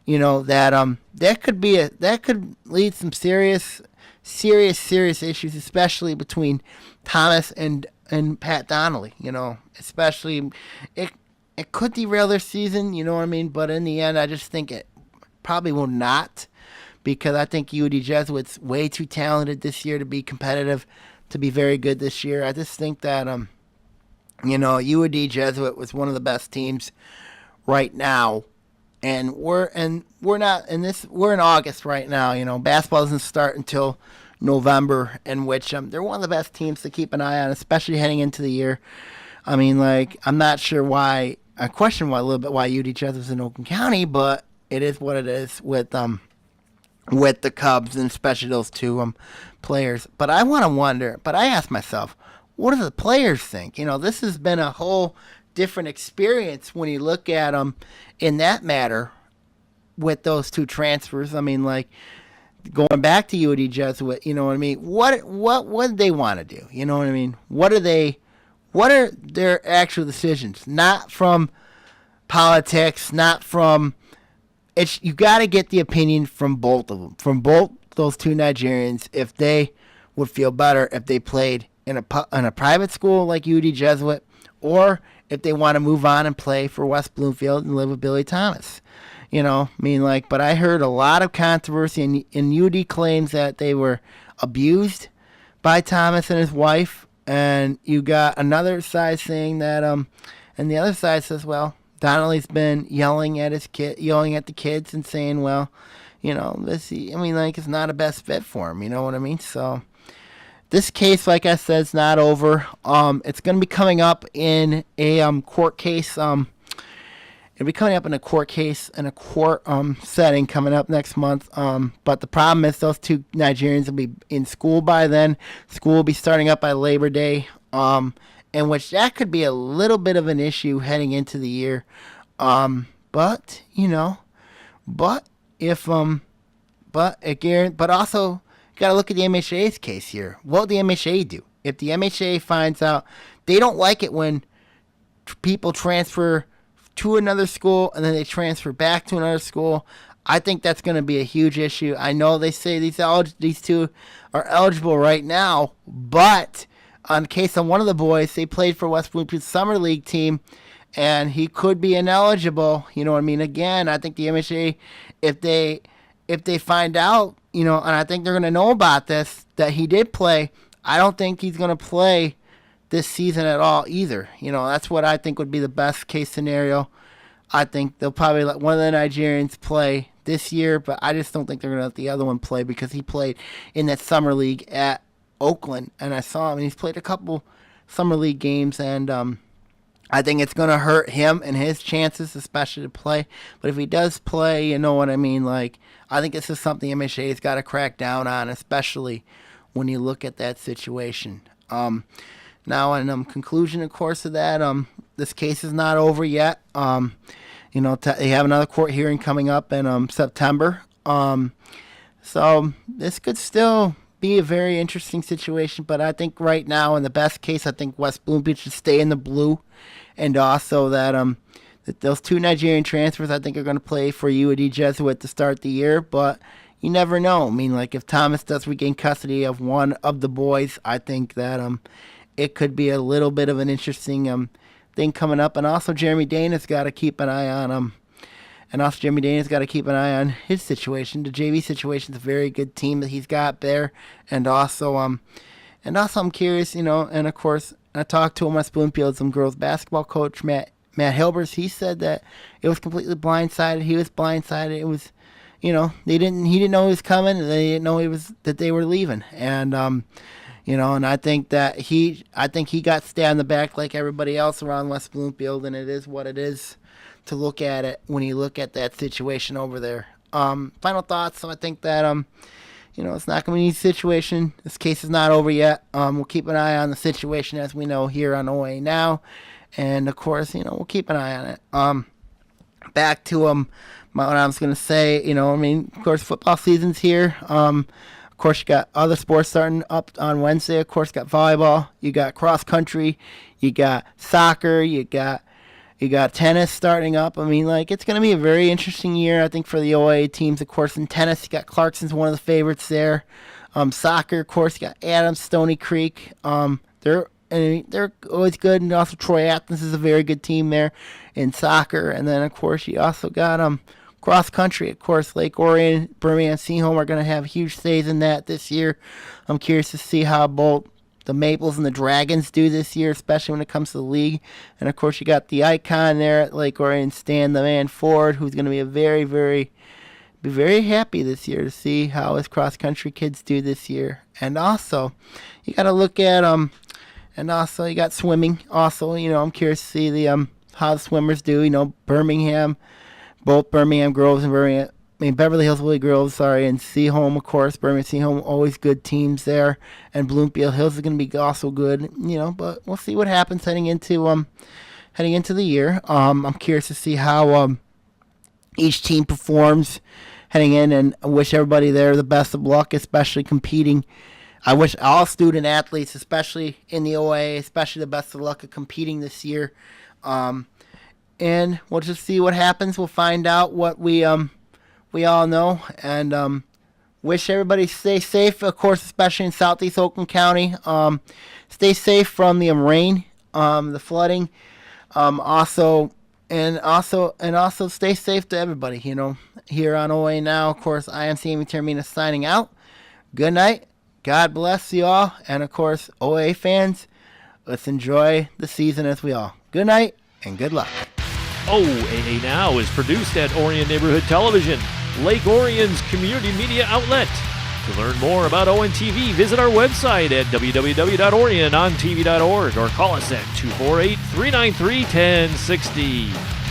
that could lead some serious issues, especially between Thomas and Pat Donnelly. Especially it could derail their season. But in the end, I just think it probably will not, because I think UD Jesuit's way too talented this year to be competitive, to be very good this year. I just think that UD Jesuit was one of the best teams right now, and we're in August right now. Basketball doesn't start until November, in which they're one of the best teams to keep an eye on, especially heading into the year. I'm not sure why. I question a little bit why UD Jesuit's in Oakland County, but it is what it is with the Cubs, and especially those two players. But I ask myself, what do the players think? This has been a whole different experience when you look at them in that matter with those two transfers. I mean, like, going back to UD Jesuit, you know what I mean? What do they want to do? You know what I mean? What are their actual decisions? Not from politics, not from... You got to get the opinion from both of them, from both those two Nigerians, if they would feel better if they played in a private school like UD Jesuit, or if they want to move on and play for West Bloomfield and live with Billy Thomas. But I heard a lot of controversy, and UD claims that they were abused by Thomas and his wife, and you got another side saying that, and the other side says, well, Donnelly's been yelling at the kids and saying, well, it's not a best fit for him. You know what I mean? So this case, like I said, is not over. It's going to be coming up in a court case. It'll be coming up in a court case in a court setting coming up next month. But the problem is those two Nigerians will be in school by then. School will be starting up by Labor Day. In which that could be a little bit of an issue heading into the year. But also, got to look at the MHA's case here. What will the MHA do? If the MHA finds out they don't like it when people transfer to another school and then they transfer back to another school, I think that's going to be a huge issue. I know they say these two are eligible right now, but on case of one of the boys, they played for West Bloomfield Summer League team, and he could be ineligible. You know what I mean? Again, I think the MHA, if they find out, and I think they're going to know about this, that he did play, I don't think he's going to play this season at all either. That's what I think would be the best case scenario. I think they'll probably let one of the Nigerians play this year, but I just don't think they're going to let the other one play because he played in that Summer League at Oakland, and I saw him, and he's played a couple Summer League games, and I think it's going to hurt him and his chances, especially to play. But if he does play, you know what I mean? Like, I think this is something MHA's got to crack down on, especially when you look at that situation. Now, in conclusion, of course, of that, this case is not over yet. They have another court hearing coming up in September. So this could still be a very interesting situation, but I think right now, in the best case, I think West Bloomfield should stay in the blue, and also that those two Nigerian transfers I think are going to play for UD Jesuit to start the year, but you never know. If Thomas does regain custody of one of the boys, I think that it could be a little bit of an interesting thing coming up, and also Jeremy Dana's got to keep an eye on his situation. The JV situation is a very good team that he's got there. And also I'm curious, and of course, I talked to him, West Bloomfield, some girls basketball coach, Matt Hilbers. He said that it was completely blindsided. He was blindsided. It was, he didn't know he was coming, and they didn't know that they were leaving. And, and I think he got stabbed in the back like everybody else around West Bloomfield, and it is what it is to look at it when you look at that situation over there. Final thoughts. So I think that it's not going to be an easy situation. This case is not over yet. We'll keep an eye on the situation, as we know, here on OAA Now, and of course, we'll keep an eye on it. Back to what I was going to say. Of course, football season's here. Of course, you got other sports starting up on Wednesday. Of course, you got volleyball. You got cross country. You got soccer. You got tennis starting up. It's going to be a very interesting year, I think, for the OAA teams. Of course, in tennis, you got Clarkson's one of the favorites there. Soccer, of course, you got Adams, Stony Creek. They're always good, and also Troy Athens is a very good team there in soccer. And then, of course, you also got cross country. Of course, Lake Orion, Birmingham, Seaholm are going to have huge stays in that this year. I'm curious to see how both the Maples and the Dragons do this year, especially when it comes to the league. And, of course, you got the icon there at Lake Orion, Stan the Man Ford, who's going to be very happy this year to see how his cross-country kids do this year. And also, you got to look at, and also you got swimming. Also, I'm curious to see how the swimmers do. Birmingham both Birmingham Groves and Beverly Hills Woolly Groves, and Seaholm, of course. Birmingham Seaholm, always good teams there, and Bloomfield Hills is going to be also good, but we'll see what happens heading into the year. I'm curious to see how each team performs heading in, and I wish everybody there the best of luck, especially competing. I wish all student athletes, especially in the OAA, especially the best of luck of competing this year. And we'll just see what happens. We'll find out what we all know, and wish everybody stay safe, of course, especially in Southeast Oakland County. Stay safe from the rain, the flooding, also stay safe to everybody, here on OAA Now. Of course, I am Sammy Taormina signing out. Good night. God bless you all. And, of course, OAA fans, let's enjoy the season as we all. Good night and good luck. OAA Now is produced at Orion Neighborhood Television, Lake Orion's community media outlet. To learn more about ONTV, visit our website at www.orionontv.org or call us at 248-393-1060.